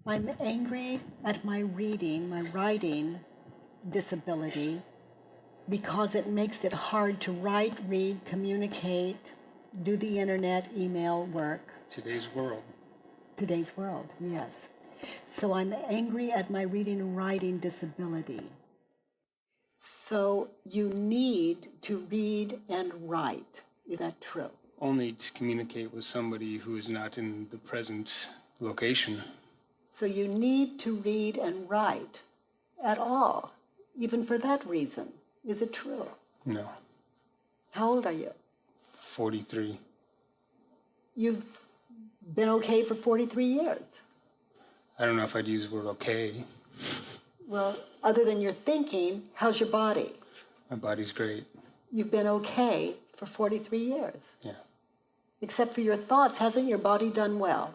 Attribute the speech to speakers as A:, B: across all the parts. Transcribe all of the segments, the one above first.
A: I'm angry at my writing disability because it makes it hard to write, read, communicate, do the internet, email, work.
B: Today's world.
A: Today's world, yes. So I'm angry at my reading and writing disability. So you need to read and write. Is that true?
B: Only to communicate with somebody who is not in the present location.
A: So you need to read and write at all, even for that reason. Is it true?
B: No.
A: How old are you?
B: 43.
A: You've been okay for 43 years.
B: I don't know if I'd use the word okay.
A: Well, other than your thinking, how's your body?
B: My body's great.
A: You've been okay for 43 years.
B: Yeah.
A: Except for your thoughts, hasn't your body done well?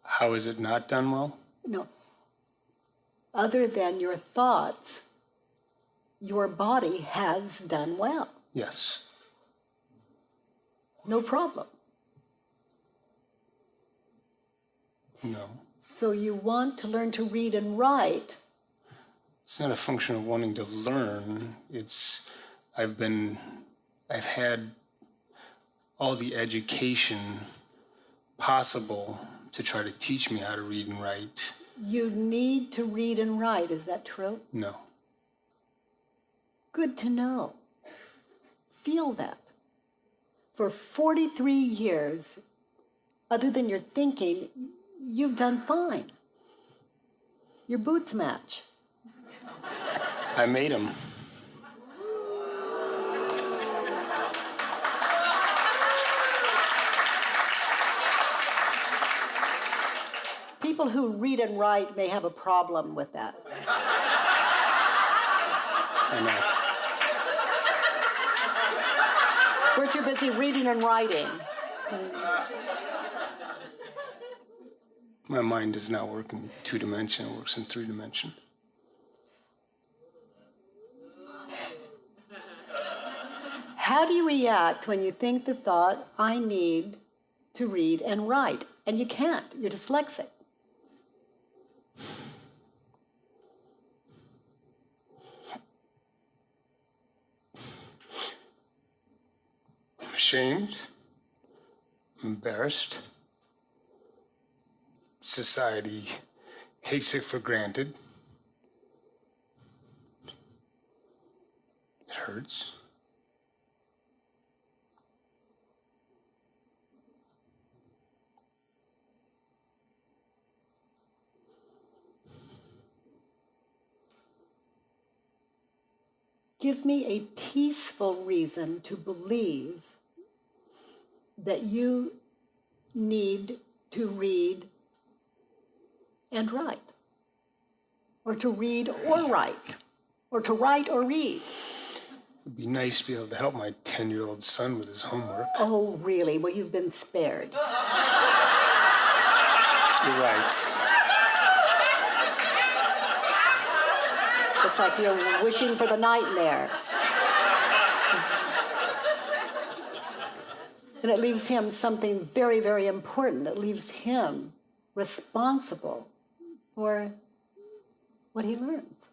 B: How is it not done well?
A: No. Other than your thoughts, your body has done well.
B: Yes.
A: No problem.
B: No.
A: So you want to learn to read and write.
B: It's not a function of wanting to learn. I've had all the education possible to try to teach me how to read and write.
A: You need to read and write, is that true?
B: No.
A: Good to know. Feel that. For 43 years, other than your thinking, you've done fine. Your boots match.
B: I made them.
A: People who read and write may have a problem with that.
B: I know.
A: We're too busy reading and writing.
B: My mind does not work in 2-dimension, it works in 3-dimension.
A: How do you react when you think the thought, I need to read and write, and you can't, you're dyslexic?
B: I'm ashamed, I'm embarrassed. Society takes it for granted. It hurts.
A: Give me a peaceful reason to believe that you need to read and write, or to read or write, or to write or read.
B: It'd be nice to be able to help my 10-year-old son with his homework.
A: Oh, really? Well, you've been spared.
B: You're right.
A: It's like you're wishing for the nightmare. And it leaves him something very, very important. It leaves him responsible for what he learns.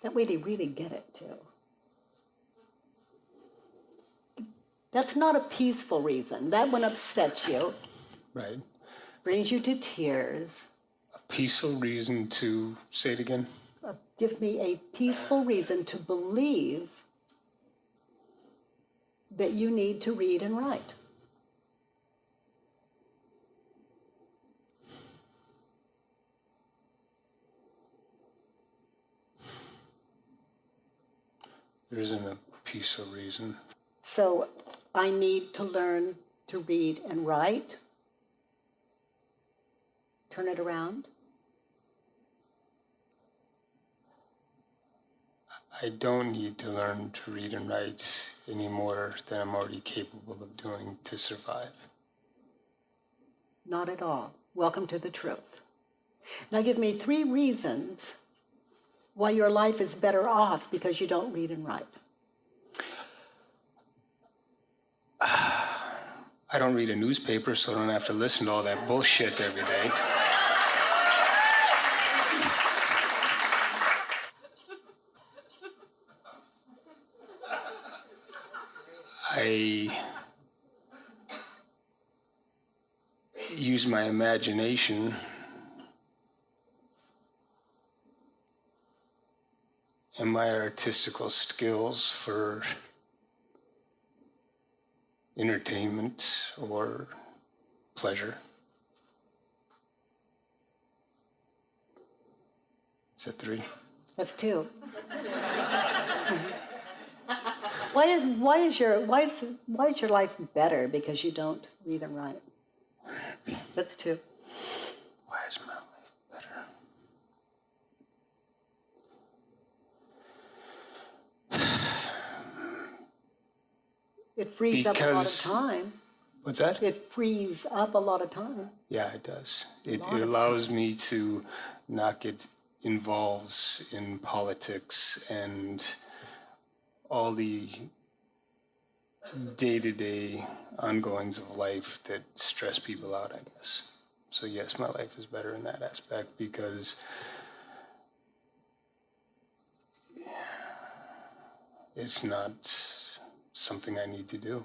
A: That way they really get it, too. That's not a peaceful reason. That one upsets you.
B: Right.
A: Brings you to tears.
B: A peaceful reason to, say it again?
A: Give me a peaceful reason to believe that you need to read and write.
B: There isn't a peaceful reason.
A: So I need to learn to read and write. Turn it around.
B: I don't need to learn to read and write any more than I'm already capable of doing to survive.
A: Not at all. Welcome to the truth. Now give me 3 reasons why your life is better off because you don't read and write.
B: I don't read a newspaper, so I don't have to listen to all that bullshit every day. I use my imagination and my artistical skills for entertainment or pleasure. Is that 3?
A: That's 2. Why is your life better because you don't read and write? That's 2.
B: Why is my life better?
A: It frees up a lot of time.
B: What's that?
A: It frees up a lot of time.
B: Yeah, it does. It allows me to not get involved in politics and all the day-to-day ongoings of life that stress people out, I guess. So yes, my life is better in that aspect because it's not something I need to do.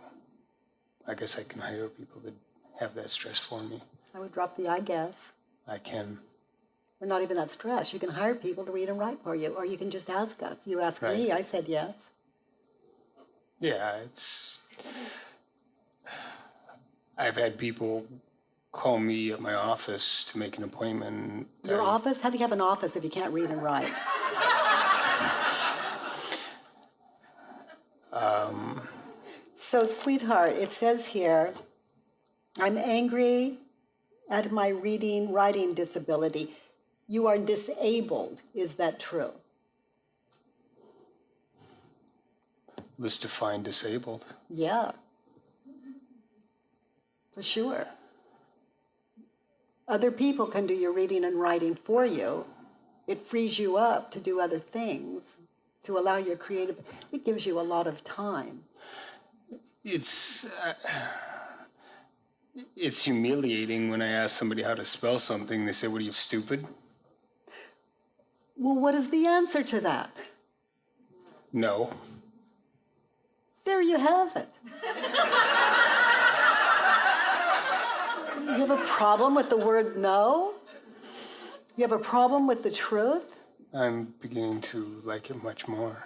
B: I guess I can hire people that have that stress for me.
A: I would drop the I guess.
B: I can.
A: We're not even that stressed. You can hire people to read and write for you, or you can just ask us. You asked
B: Right.
A: me, I said yes.
B: Yeah, I've had people call me at my office to make an appointment.
A: Your office? How do you have an office if you can't read and write? So, sweetheart, it says here, I'm angry at my writing disability. You are disabled. Is that true?
B: Let's define disabled.
A: Yeah. For sure. Other people can do your reading and writing for you. It frees you up to do other things, to allow your creative... It gives you a lot of time.
B: It's humiliating when I ask somebody how to spell something. They say, "What are you, stupid?"
A: Well, what is the answer to that?
B: No.
A: There you have it. You have a problem with the word no? You have a problem with the truth?
B: I'm beginning to like it much more.